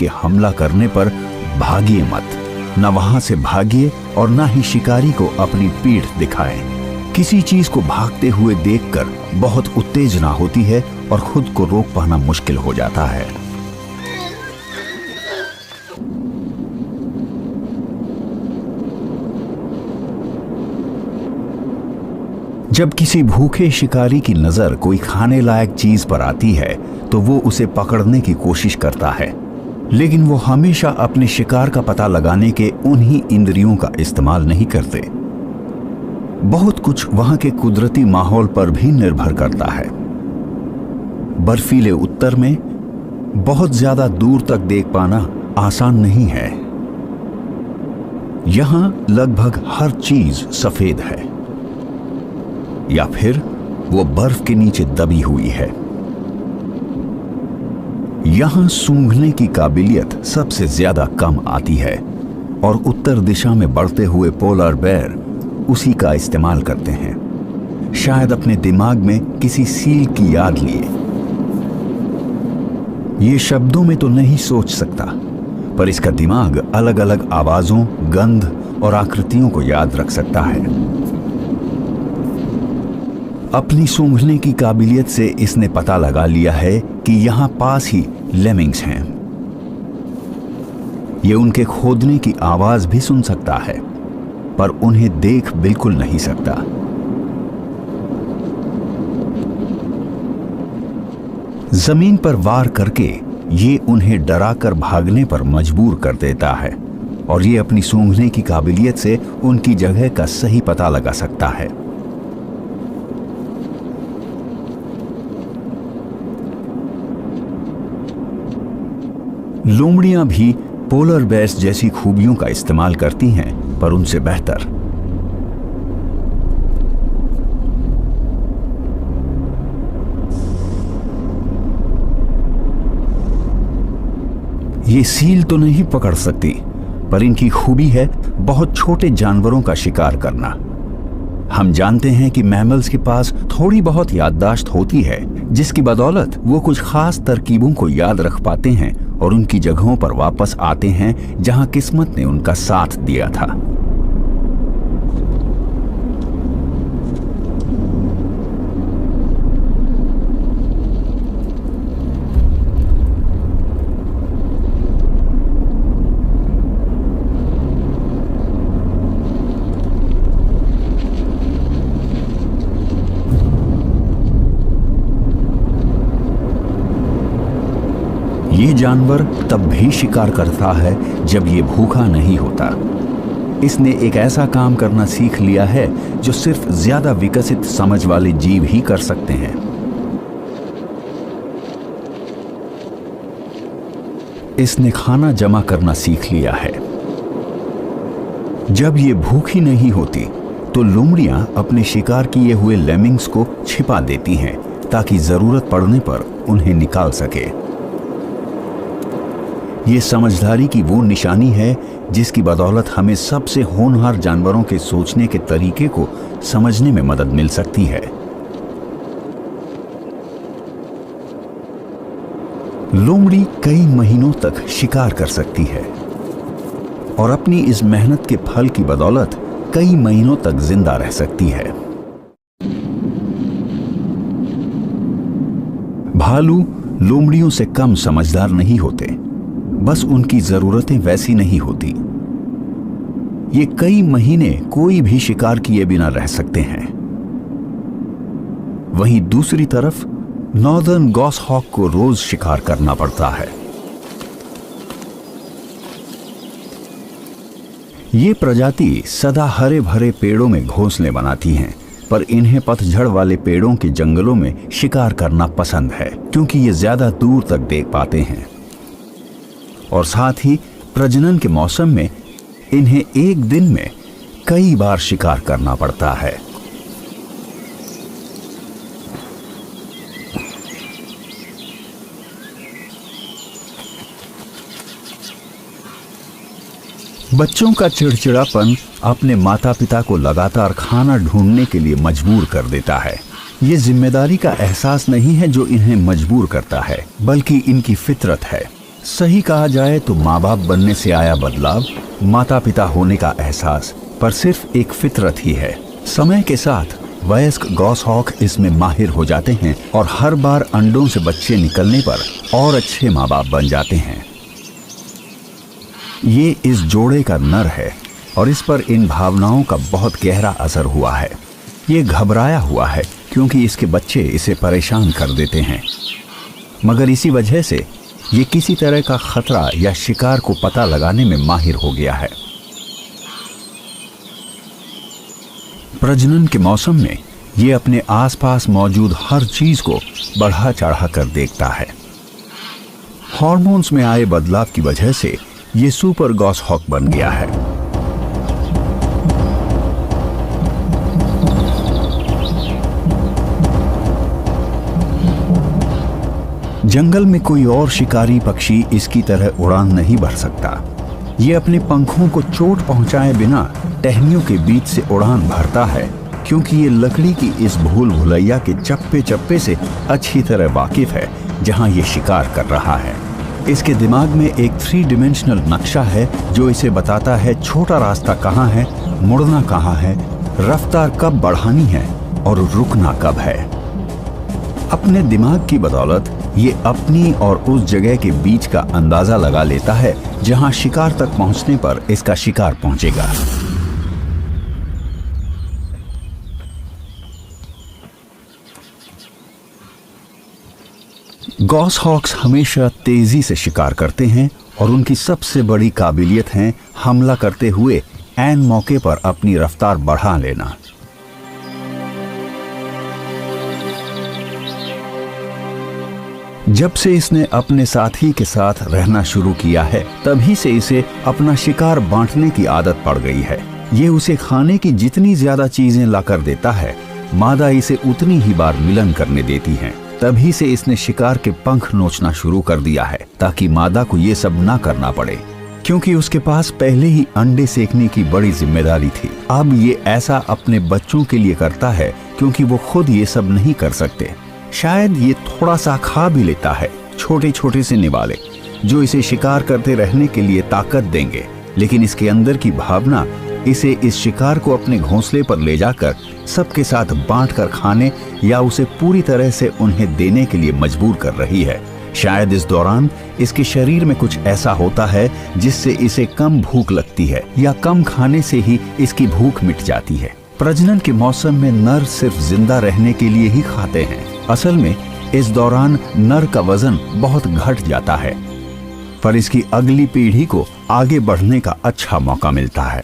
के हमला करने पर भागिए मत। न वहां से भागिए और न ही शिकारी को अपनी पीठ दिखाएं। किसी चीज को भागते हुए देखकर बहुत उत्तेजना होती है और खुद को रोक पाना मुश्किल हो जाता है। जब किसी भूखे शिकारी की नजर कोई खाने लायक चीज पर आती है तो वो उसे पकड़ने की कोशिश करता है, लेकिन वो हमेशा अपने शिकार का पता लगाने के उन्हीं इंद्रियों का इस्तेमाल नहीं करते। बहुत कुछ वहां के कुदरती माहौल पर भी निर्भर करता है। बर्फीले उत्तर में बहुत ज्यादा दूर तक देख पाना आसान नहीं है। यहां लगभग हर चीज सफेद है या फिर वो बर्फ के नीचे दबी हुई है। यहां सूंघने की काबिलियत सबसे ज्यादा कम आती है और उत्तर दिशा में बढ़ते हुए पोलर बेयर उसी का इस्तेमाल करते हैं, शायद अपने दिमाग में किसी सील की याद लिए। ये शब्दों में तो नहीं सोच सकता, पर इसका दिमाग अलग अलग आवाजों, गंध और आकृतियों को याद रख सकता है। अपनी सूंघने की काबिलियत से इसने पता लगा लिया है कि यहां पास ही लेमिंग्स हैं। ये उनके खोदने की आवाज भी सुन सकता है, पर उन्हें देख बिल्कुल नहीं सकता। जमीन पर वार करके ये उन्हें डराकर भागने पर मजबूर कर देता है और ये अपनी सूंघने की काबिलियत से उनकी जगह का सही पता लगा सकता है। लोमड़ियां भी पोलर बेयर्स जैसी खूबियों का इस्तेमाल करती हैं, पर उनसे बेहतर। ये सील तो नहीं पकड़ सकती, पर इनकी खूबी है बहुत छोटे जानवरों का शिकार करना। हम जानते हैं कि मैमल्स के पास थोड़ी बहुत याददाश्त होती है, जिसकी बदौलत वो कुछ खास तरकीबों को याद रख पाते हैं और उनकी जगहों पर वापस आते हैं जहां किस्मत ने उनका साथ दिया था। ये जानवर तब भी शिकार करता है जब ये भूखा नहीं होता। इसने एक ऐसा काम करना सीख लिया है जो सिर्फ ज्यादा विकसित समझ वाले जीव ही कर सकते हैं। इसने खाना जमा करना सीख लिया है। जब ये भूखी नहीं होती तो लोमड़ियां अपने शिकार किए हुए लेमिंग्स को छिपा देती हैं ताकि जरूरत पड़ने पर उन्हें निकाल सके। ये समझदारी की वो निशानी है जिसकी बदौलत हमें सबसे होनहार जानवरों के सोचने के तरीके को समझने में मदद मिल सकती है। लोमड़ी कई महीनों तक शिकार कर सकती है और अपनी इस मेहनत के फल की बदौलत कई महीनों तक जिंदा रह सकती है। भालू लोमड़ियों से कम समझदार नहीं होते, बस उनकी जरूरतें वैसी नहीं होती। ये कई महीने कोई भी शिकार किए बिना रह सकते हैं। वहीं दूसरी तरफ नॉर्दर्न गॉसहॉक को रोज शिकार करना पड़ता है। ये प्रजाति सदा हरे भरे पेड़ों में घोंसले बनाती हैं, पर इन्हें पतझड़ वाले पेड़ों के जंगलों में शिकार करना पसंद है क्योंकि ये ज्यादा दूर तक देख पाते हैं और साथ ही प्रजनन के मौसम में इन्हें एक दिन में कई बार शिकार करना पड़ता है। बच्चों का चिड़चिड़ापन अपने माता पिता को लगातार खाना ढूंढने के लिए मजबूर कर देता है। ये जिम्मेदारी का एहसास नहीं है जो इन्हें मजबूर करता है, बल्कि इनकी फितरत है। सही कहा जाए तो माँ बाप बनने से आया बदलाव, माता पिता होने का एहसास, पर सिर्फ एक फितरत ही है। समय के साथ वयस्क गॉसहॉक इसमें माहिर हो जाते हैं और हर बार अंडों से बच्चे निकलने पर और अच्छे माँ बाप बन जाते हैं। ये इस जोड़े का नर है और इस पर इन भावनाओं का बहुत गहरा असर हुआ है। ये घबराया हुआ है क्योंकि इसके बच्चे इसे परेशान कर देते हैं, मगर इसी वजह से ये किसी तरह का खतरा या शिकार को पता लगाने में माहिर हो गया है। प्रजनन के मौसम में ये अपने आसपास मौजूद हर चीज को बढ़ा चढ़ा कर देखता है। हार्मोन्स में आए बदलाव की वजह से ये सुपर गॉसहॉक बन गया है। जंगल में कोई और शिकारी पक्षी इसकी तरह उड़ान नहीं भर सकता। ये अपने पंखों को चोट पहुंचाए बिना टहनियों के बीच से उड़ान भरता है, क्योंकि ये लकड़ी की इस भूल भुलैया के चप्पे चप्पे से अच्छी तरह वाकिफ है जहां ये शिकार कर रहा है। इसके दिमाग में एक 3 डायमेंशनल नक्शा है जो इसे बताता है छोटा रास्ता कहाँ है, मुड़ना कहाँ है, रफ्तार कब बढ़ानी है और रुकना कब है। अपने दिमाग की बदौलत ये अपनी और उस जगह के बीच का अंदाजा लगा लेता है जहां शिकार तक पहुंचने पर इसका शिकार पहुंचेगा। गॉसहॉक्स हमेशा तेजी से शिकार करते हैं और उनकी सबसे बड़ी काबिलियत है हमला करते हुए ऐन मौके पर अपनी रफ्तार बढ़ा लेना। जब से इसने अपने साथी के साथ रहना शुरू किया है, तभी से इसे अपना शिकार बांटने की आदत पड़ गई है। ये उसे खाने की जितनी ज्यादा चीजें लाकर देता है, मादा इसे उतनी ही बार मिलन करने देती है। तभी से इसने शिकार के पंख नोचना शुरू कर दिया है ताकि मादा को ये सब ना करना पड़े, क्योंकि उसके पास पहले ही अंडे सेकने की बड़ी जिम्मेदारी थी। अब ये ऐसा अपने बच्चों के लिए करता है क्योंकि वो खुद ये सब नहीं कर सकते। शायद ये थोड़ा सा खा भी लेता है, छोटे छोटे से निवाले जो इसे शिकार करते रहने के लिए ताकत देंगे, लेकिन इसके अंदर की भावना इसे इस शिकार को अपने घोंसले पर ले जाकर सबके साथ बांट कर खाने या उसे पूरी तरह से उन्हें देने के लिए मजबूर कर रही है। शायद इस दौरान इसके शरीर में कुछ ऐसा होता है जिससे इसे कम भूख लगती है या कम खाने से ही इसकी भूख मिट जाती है। प्रजनन के मौसम में नर सिर्फ जिंदा रहने के लिए ही खाते हैं। असल में इस दौरान नर का वजन बहुत घट जाता है, पर इसकी अगली पीढ़ी को आगे बढ़ने का अच्छा मौका मिलता है।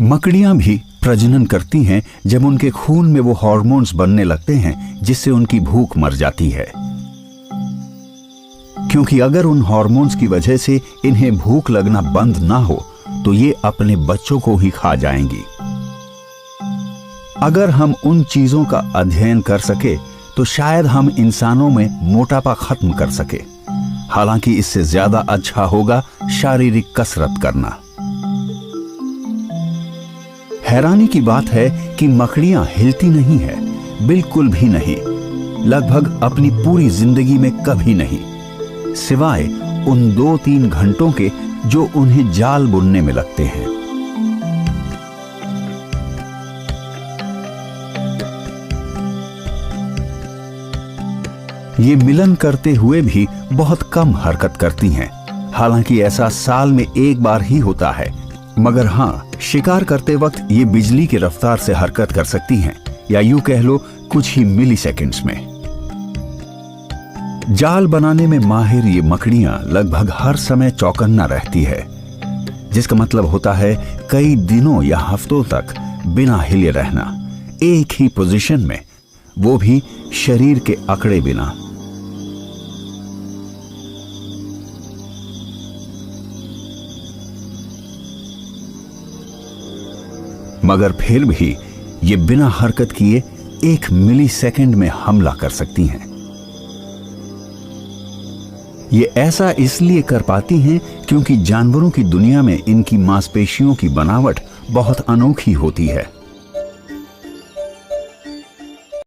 मकड़ियां भी प्रजनन करती हैं जब उनके खून में वो हार्मोन्स बनने लगते हैं जिससे उनकी भूख मर जाती है, क्योंकि अगर उन हार्मोन्स की वजह से इन्हें भूख लगना बंद ना हो तो ये अपने बच्चों को ही खा जाएंगी। अगर हम उन चीजों का अध्ययन कर सके तो शायद हम इंसानों में मोटापा खत्म कर सके। हालांकि इससे ज्यादा अच्छा होगा शारीरिक कसरत करना। हैरानी की बात है कि मकड़ियां हिलती नहीं है, बिल्कुल भी नहीं, लगभग अपनी पूरी जिंदगी में कभी नहीं, सिवाय उन 2-3 घंटों के जो उन्हें जाल बुनने में लगते हैं। ये मिलन करते हुए भी बहुत कम हरकत करती हैं। हालांकि ऐसा साल में एक बार ही होता है, मगर हाँ, शिकार करते वक्त ये बिजली की रफ्तार से हरकत कर सकती हैं, या यूं कह लो कुछ ही मिली सेकेंड्स में। जाल बनाने में माहिर ये मकड़ियां लगभग हर समय चौकन्ना रहती है, जिसका मतलब होता है कई दिनों या हफ्तों तक बिना हिले रहना, एक ही पोजीशन में, वो भी शरीर के अकड़े बिना। मगर फिर भी ये बिना हरकत किए 1 मिली सेकेंड में हमला कर सकती हैं। ये ऐसा इसलिए कर पाती हैं क्योंकि जानवरों की दुनिया में इनकी मांसपेशियों की बनावट बहुत अनोखी होती है।